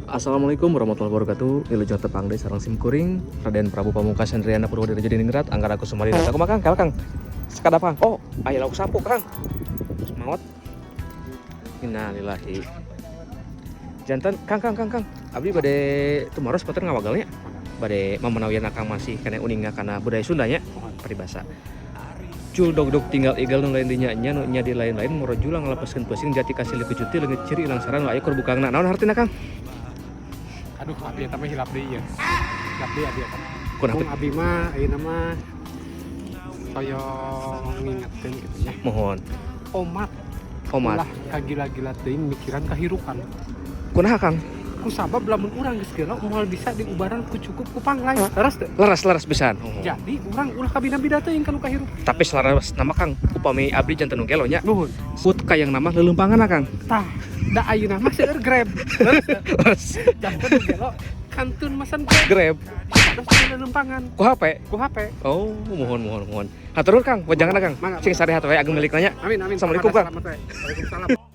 Assalamualaikum warahmatullahi wabarakatuh. Wilujeng tepang deui sareng simkuring Raden Prabu Pamungkas Hendriana Purwodadi Diningrat Anggara Kusumali Data Kumaha Kang? Kang. Sekadap Kang. Oh, aya lauk sapu Kang. Maot. Innalillahi. Janten Kang. Abdi bade tumaros pater ngawagalnya. Bade mamenawian akang masih kana uninga kana budaya Sunda nya. Paribasa. Cul dog tinggal igal nu lain dinya nya nu nya di lain-lain morojulang ngalapaskeun pesing jati kasih leuwih cuti leungit ciri ilang sareng aya kurbukangna. Naon hartina Kang? Aduh, abi eta mah hilap deui ya. Hilap deui abi eta. Kunaon Abi mah ayeuna mah kaya ngingetkeun gitu nya. mohon. Omat. Ulah kagila-gila teuing mikiran kahirupan. Kunaha Kang? Ku sabab lamun urang geus geula moal bisa diubaran ku cukup ku panglay. Leres teu? Laras pisan. Jadi urang ulah kabina-bina teuing kana kahirupan. Tapi selaras nama Kang, upami abdi janten nu gelo nya. Nuhun. Put kayang nama leuleumpangana Kang. Tah, da ayeuna mah seueur Grab. Leres teu? Janten nu gelo kantun mesen Grab terus leuleupangan ku HP. ku HP. Oh, mohon. Hatur nuhun Kang, wajangna Kang. Mangga. Sing sarehat wae ageng milikna nya. Amin. Assalamualaikum, Kang. Selamat we. Waalaikumsalam.